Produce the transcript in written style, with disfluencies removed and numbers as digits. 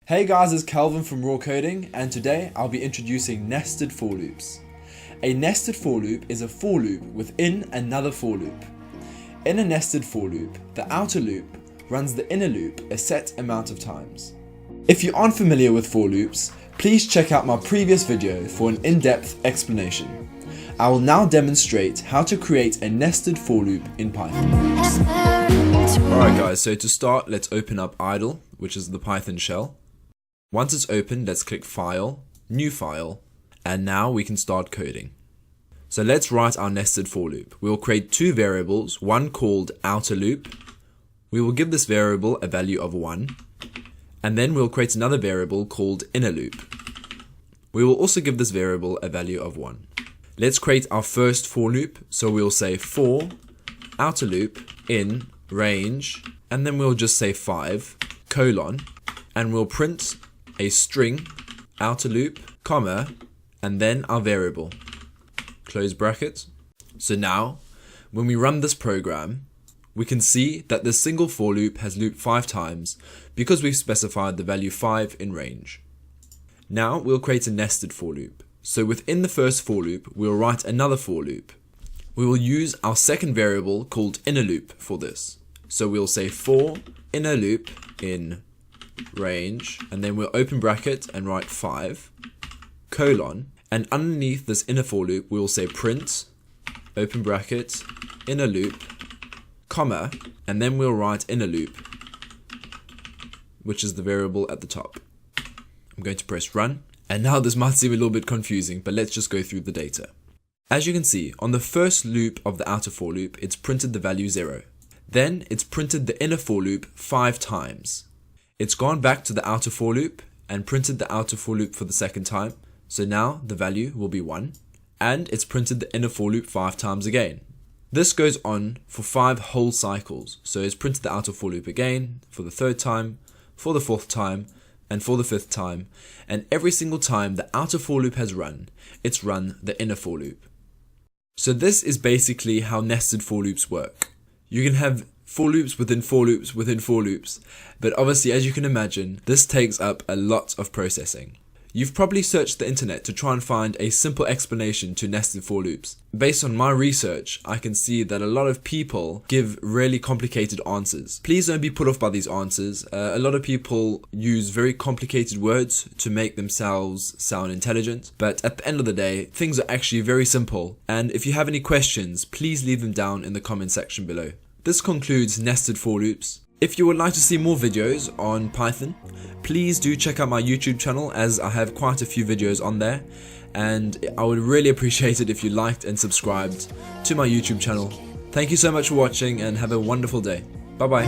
Hey guys, it's Calvin from Raw Coding, and today I'll be introducing nested for loops. A nested for loop is a for loop within another for loop. In a nested for loop, the outer loop runs the inner loop a set amount of times. If you aren't familiar with for loops, please check out my previous video for an in-depth explanation. I will now demonstrate how to create a nested for loop in Python. Alright guys, so to start, let's open up idle, which is the Python shell. Once it's opened, let's click File, New File, and now we can start coding. So let's write our nested for loop. We will create two variables, one called outer loop. We will give this variable a value of 1, and then we'll create another variable called inner loop. We will also give this variable a value of 1. Let's create our first for loop, so we'll say for outer loop in range, and then we'll just say 5, colon, and we'll print a string, outer loop, comma, and then our variable, close bracket. So now, when we run this program, we can see that this single for loop has looped 5 times because we've specified the value 5 in range. Now we'll create a nested for loop. So within the first for loop, we'll write another for loop. We will use our second variable called inner loop for this. So we'll say for inner loop in range, and then we'll open bracket and write 5, colon, and underneath this inner for loop we'll say print, open bracket, inner loop, comma, and then we'll write inner loop, which is the variable at the top. I'm going to press run, and now this might seem a little bit confusing, but let's just go through the data. As you can see, on the first loop of the outer for loop, it's printed the value 0. Then it's printed the inner for loop 5 times. It's gone back to the outer for loop and printed the outer for loop for the second time. So now the value will be 1. And it's printed the inner for loop 5 times again. This goes on for 5 whole cycles. So it's printed the outer for loop again for the 3rd time, for the 4th time, and for the 5th time. And every single time the outer for loop has run, it's run the inner for loop. So this is basically how nested for loops work. You can have for loops within for loops within for loops, but obviously, as you can imagine, this takes up a lot of processing. You've probably searched the internet to try and find a simple explanation to nested for loops. Based on my research, I can see that a lot of people give really complicated answers. Please don't be put off by these answers. A lot of people use very complicated words to make themselves sound intelligent, but at the end of the day, things are actually very simple. And if you have any questions, please leave them down in the comment section below. This concludes nested for loops. If you would like to see more videos on Python, please do check out my YouTube channel, as I have quite a few videos on there, and I would really appreciate it if you liked and subscribed to my YouTube channel. Thank you so much for watching and have a wonderful day. Bye bye.